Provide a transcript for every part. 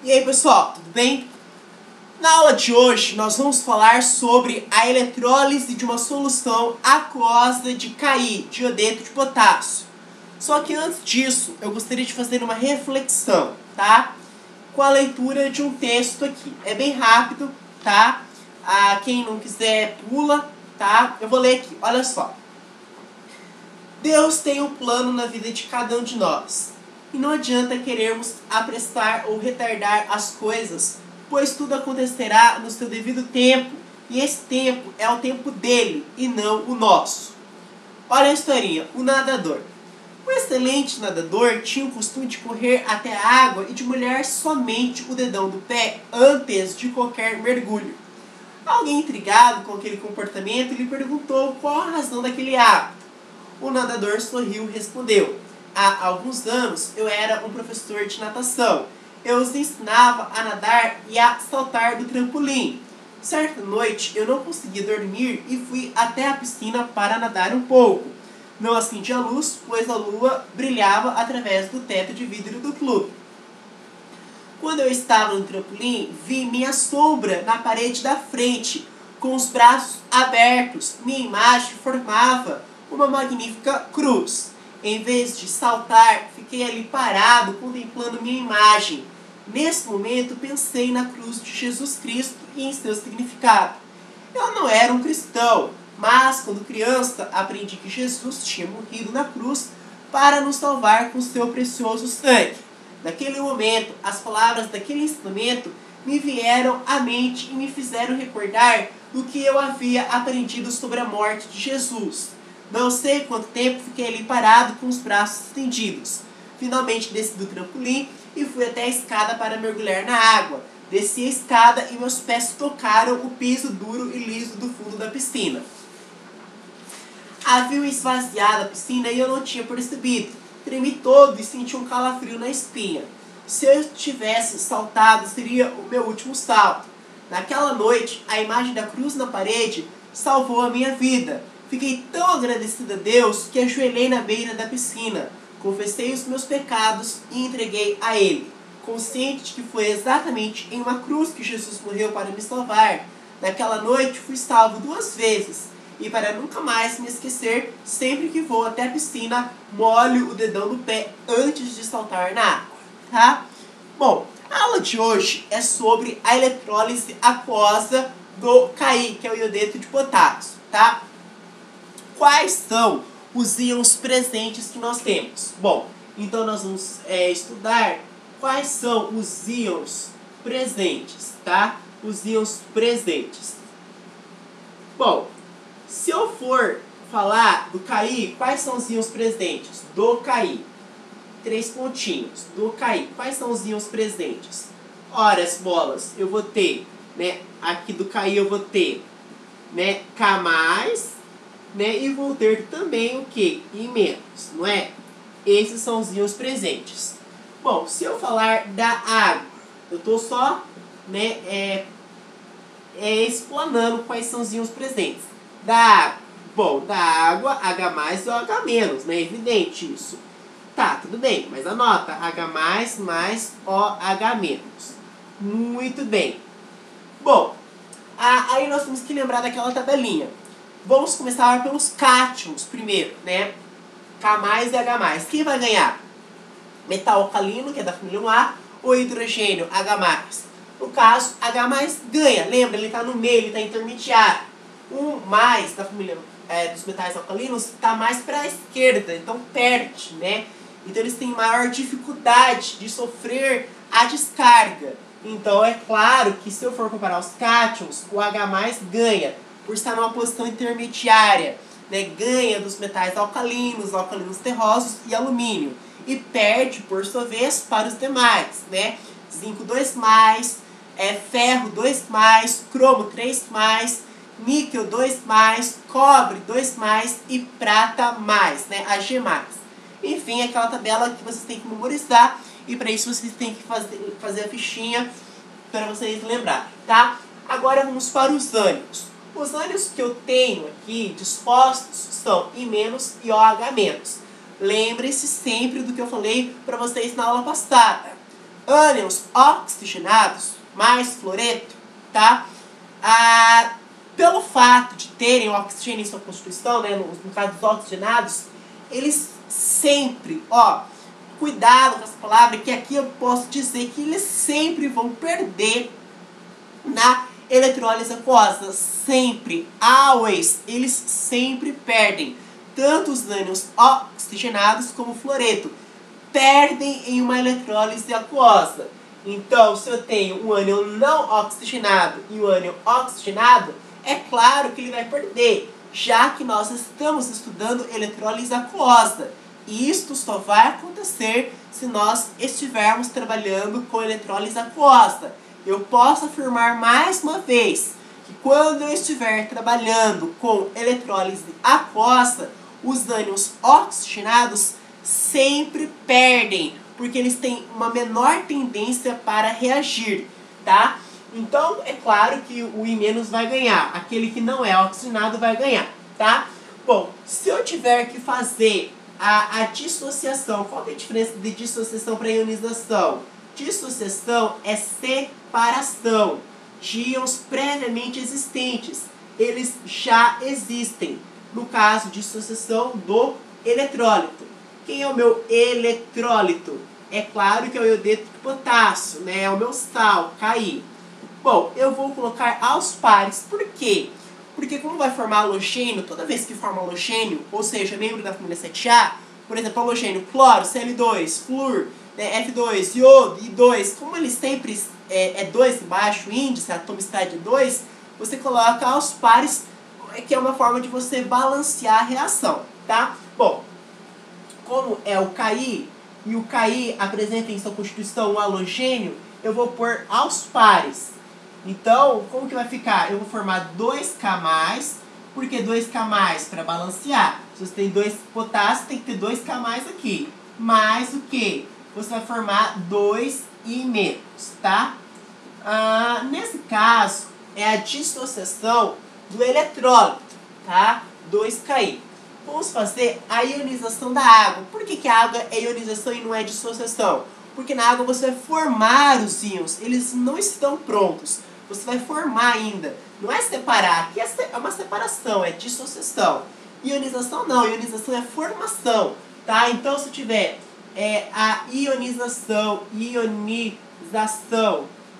E aí pessoal, tudo bem? Na aula de hoje nós vamos falar sobre a eletrólise de uma solução aquosa de Ki, de iodeto de potássio. Só que antes disso eu gostaria de fazer uma reflexão, tá? Com a leitura de um texto aqui. É bem rápido, tá? Quem não quiser pula, tá? Eu vou ler aqui, olha só. Deus tem um plano na vida de cada um de nós. E não adianta querermos apressar ou retardar as coisas, pois tudo acontecerá no seu devido tempo, e esse tempo é o tempo dele e não o nosso. Olha a historinha, o nadador. O excelente nadador tinha o costume de correr até a água e de molhar somente o dedão do pé antes de qualquer mergulho. Alguém intrigado com aquele comportamento lhe perguntou qual a razão daquele ato. O nadador sorriu e respondeu: há alguns anos eu era um professor de natação. Eu os ensinava a nadar e a saltar do trampolim. Certa noite eu não consegui dormir e fui até a piscina para nadar um pouco. Não acendi a luz, pois a lua brilhava através do teto de vidro do clube. Quando eu estava no trampolim, vi minha sombra na parede da frente, com os braços abertos. Minha imagem formava uma magnífica cruz. Em vez de saltar, fiquei ali parado, contemplando minha imagem. Nesse momento, pensei na cruz de Jesus Cristo e em seu significado. Eu não era um cristão, mas quando criança, aprendi que Jesus tinha morrido na cruz para nos salvar com seu precioso sangue. Naquele momento, as palavras daquele ensinamento me vieram à mente e me fizeram recordar do que eu havia aprendido sobre a morte de Jesus. Não sei quanto tempo fiquei ali parado com os braços estendidos. Finalmente desci do trampolim e fui até a escada para mergulhar na água. Desci a escada e meus pés tocaram o piso duro e liso do fundo da piscina. Havia esvaziado a piscina e eu não tinha percebido. Tremi todo e senti um calafrio na espinha. Se eu tivesse saltado, seria o meu último salto. Naquela noite, a imagem da cruz na parede salvou a minha vida. Fiquei tão agradecido a Deus que ajoelhei na beira da piscina, confessei os meus pecados e entreguei a Ele. Consciente de que foi exatamente em uma cruz que Jesus morreu para me salvar, naquela noite fui salvo 2 vezes. E para nunca mais me esquecer, sempre que vou até a piscina, molho o dedão do pé antes de saltar na água, tá? Bom, a aula de hoje é sobre a eletrólise aquosa do Ki, que é o iodeto de potássio, tá? Quais são os íons presentes que nós temos? Bom, então nós vamos estudar quais são os íons presentes, tá? Os íons presentes. Bom, se eu for falar do Ki, quais são os íons presentes? Do Ki. 3 pontinhos. Do Ki. Quais são os íons presentes? Ora, as bolas, eu vou ter, né? Aqui do Ki eu vou ter, né? K+, né? E vou ter também o que? I-, não é? Esses são os íons presentes. Bom, se eu falar da água, eu estou só, né? Explanando quais são os íons presentes. Da água, bom, da água, H+ ou H-, né? Evidente isso. Tá, tudo bem, mas anota, H+, mais OH-. Muito bem. Bom, aí nós temos que lembrar daquela tabelinha. Vamos começar pelos cátions primeiro, né? K+ e H+. Quem vai ganhar? Metal alcalino, que é da família 1A, ou hidrogênio, H+. No caso, H+ ganha. Lembra, ele está no meio, ele está intermediário. O mais da família dos metais alcalinos está mais para a esquerda, então perde, né? Então eles têm maior dificuldade de sofrer a descarga. Então é claro que se eu for comparar os cátions, o H+ ganha, por estar numa posição intermediária, né? Ganha dos metais alcalinos terrosos e alumínio. E perde, por sua vez, para os demais, né? Zinco 2+, ferro 2+, cromo 3+, níquel 2+, cobre 2+, e prata mais, né? Ag+. Enfim, aquela tabela que vocês têm que memorizar, e para isso vocês têm que fazer a fichinha para vocês lembrarem, tá? Agora vamos para os ânions. Os ânions que eu tenho aqui dispostos são I- e OH-. Lembre-se sempre do que eu falei para vocês na aula passada. ânions oxigenados mais fluoreto, tá? Pelo fato de terem o oxigênio em sua constituição, né, no caso dos oxigenados, eles sempre, cuidado com essa palavra, que aqui eu posso dizer que eles sempre vão perder na eletrólise aquosa. Sempre, always, eles sempre perdem. Tanto os ânions oxigenados como o fluoreto perdem em uma eletrólise aquosa. Então, se eu tenho um ânion não oxigenado e um ânion oxigenado, é claro que ele vai perder, já que nós estamos estudando eletrólise aquosa. E isto só vai acontecer se nós estivermos trabalhando com eletrólise aquosa. Eu posso afirmar mais uma vez que quando eu estiver trabalhando com eletrólise aquosa, os ânions oxigenados sempre perdem, porque eles têm uma menor tendência para reagir, tá? Então, é claro que o I- vai ganhar, aquele que não é oxigenado vai ganhar, tá? Bom, se eu tiver que fazer a dissociação, qual que é a diferença de dissociação para ionização? Dissociação é separação de íons previamente existentes, eles já existem. No caso, dissociação do eletrólito. Quem é o meu eletrólito? É claro que é o iodeto de potássio, né? É o meu sal, Ki. Bom, eu vou colocar aos pares. Por quê? Porque como vai formar halogênio, toda vez que forma halogênio, ou seja, membro da família 7A, por exemplo, halogênio cloro, Cl2, flúor, né, F2, iodo, I2, como eles sempre é 2 embaixo, o índice, a atomicidade é 2, você coloca aos pares, que é uma forma de você balancear a reação, tá? Bom, como é o Ki, e o Ki apresenta em sua constituição o halogênio, eu vou pôr aos pares. Então, como que vai ficar? Eu vou formar 2K+, porque 2K+, para balancear. Se você tem 2 potássio, tem que ter 2K+ aqui. Mais o que? Você vai formar 2 I-, tá? Nesse caso, é a dissociação do eletrólito, tá? 2Ki. Vamos fazer a ionização da água. Por que a água é ionização e não é dissociação? Porque na água você vai formar os íons, eles não estão prontos. Você vai formar ainda. Não é separar, aqui é uma separação, é dissociação. Ionização não, ionização é formação, tá? Então se eu tiver a ionização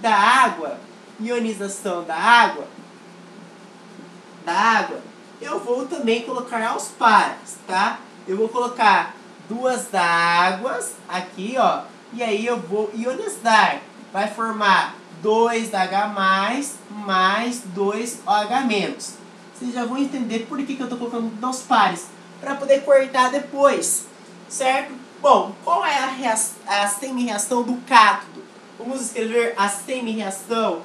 da água, eu vou também colocar aos pares, tá? Eu vou colocar 2 águas aqui, ó, e aí eu vou ionizar. Vai formar 2H+, mais 2OH-. Vocês já vão entender por que eu estou colocando aos pares, para poder cortar depois, certo? Bom, qual é a semi-reação do cátodo? Vamos escrever a semi-reação,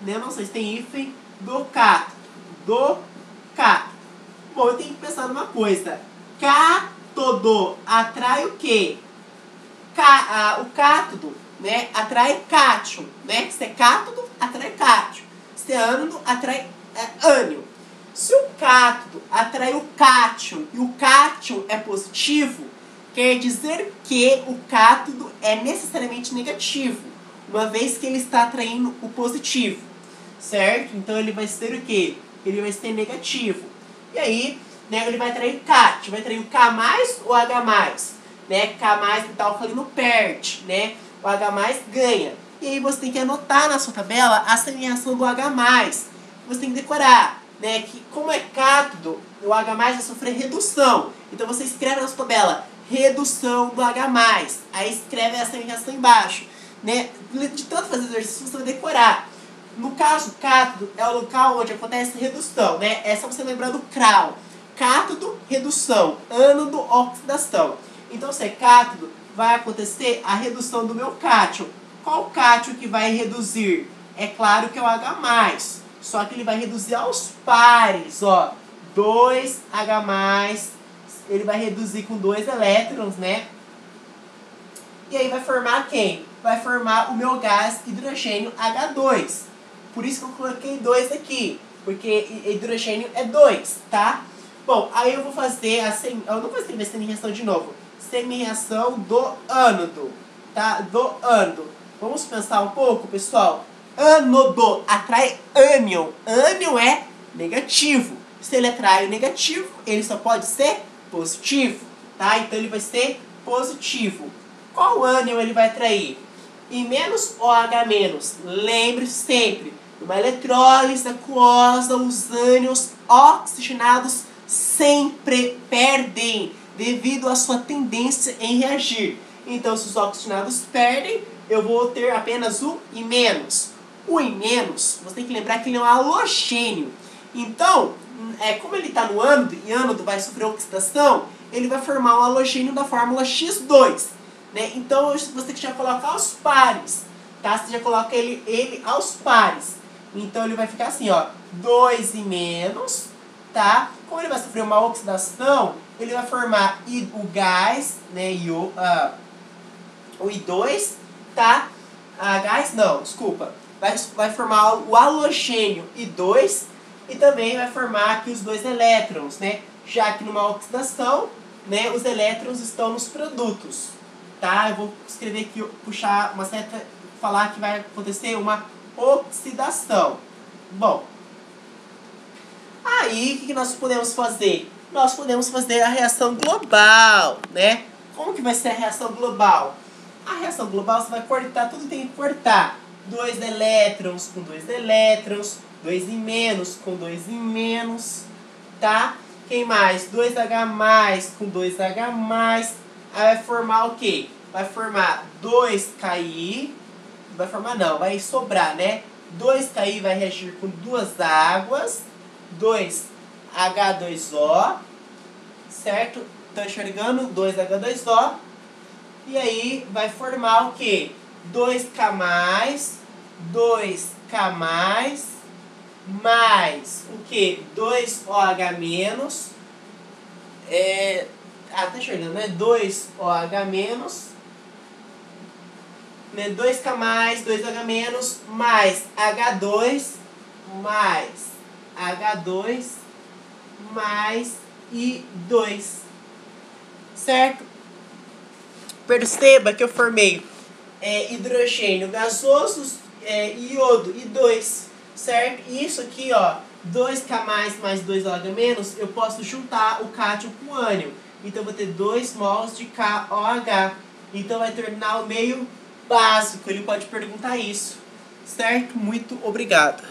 né? Não sei se tem hífen, do cátodo, Bom, eu tenho que pensar numa coisa. Cátodo atrai o quê? O cátodo, né, atrai cátion, né? Se é cátodo, atrai cátion. Se é ânodo, atrai ânion. Se o cátodo atrai o cátion e o cátion é positivo, quer dizer que o cátodo é necessariamente negativo, uma vez que ele está atraindo o positivo, certo? Então ele vai ser o quê? Ele vai ser negativo. E aí, né, ele vai atrair cátion, vai atrair o K+ ou H+, né? K+ metalcalino perde, né? O H+ ganha. E aí você tem que anotar na sua tabela a semi-reação do H+. Você tem que decorar, né, que como é cátodo, o H+ vai sofrer redução. Então você escreve na sua tabela redução do H+. Aí escreve essa reação embaixo, né? De tanto fazer exercício, você vai decorar. No caso, cátodo é o local onde acontece redução, né? É só você lembrar do CRAL. Cátodo, redução. Ânodo, oxidação. Então, se é cátodo, vai acontecer a redução do meu cátion. Qual cátion que vai reduzir? É claro que é o H+. Só que ele vai reduzir aos pares, ó. 2H+, ele vai reduzir com 2 elétrons, né? E aí vai formar quem? Vai formar o meu gás hidrogênio H2. Por isso que eu coloquei 2 aqui, porque hidrogênio é 2, tá? Bom, aí eu vou fazer eu não vou escrever semi-reação de novo. Semi-reação do ânodo, tá? Do ânodo. Vamos pensar um pouco, pessoal? Ânodo atrai ânion. Ânion é negativo. Se ele atrai o negativo, ele só pode ser positivo, tá? Então ele vai ser positivo. Qual ânion ele vai atrair? I- OH-. Lembre-se sempre, numa eletrólise aquosa, os ânions oxigenados sempre perdem, devido à sua tendência em reagir. Então, se os oxigenados perdem, eu vou ter apenas o I-. O I-, você tem que lembrar que ele é um halogênio. Então, como ele está no ânodo, e ânodo vai sofrer oxidação, ele vai formar um halogênio da fórmula X2. Né? Então, você já coloca aos pares. Tá? Você já coloca ele aos pares. Então, ele vai ficar assim, ó, 2 I-, tá? Como ele vai sofrer uma oxidação, ele vai formar o gás, né, o I2, tá? Gás não, desculpa. Vai formar o halogênio I2 e também vai formar aqui os 2 elétrons, né? Já que numa oxidação, né, os elétrons estão nos produtos, tá? Eu vou escrever aqui, puxar uma seta, falar que vai acontecer uma oxidação. Bom, aí, o que nós podemos fazer? Nós podemos fazer a reação global, né? Como que vai ser a reação global? A reação global, você vai cortar, tudo tem que cortar. 2 elétrons com 2 elétrons, 2 I- com 2 I-, tá? Quem mais? 2H+ com 2H+. Aí vai formar o quê? Vai formar 2Ki, vai formar não, vai sobrar, né? 2Ki vai reagir com 2 águas, 2H2O, certo? Estão enxergando? 2H2O. E aí vai formar o quê? 2K+, 2K+, mais o quê? 2OH-. Tá enxergando, né? 2OH-, né? 2K+, 2OH-, mais H2, mais I2, certo? Perceba que eu formei hidrogênio gasoso, iodo I2, certo? E isso aqui, ó, 2K+, mais 2OH-, eu posso juntar o cátion com o ânion. Então, eu vou ter 2 mols de KOH. Então, vai terminar o meio básico. Ele pode perguntar isso, certo? Muito obrigado.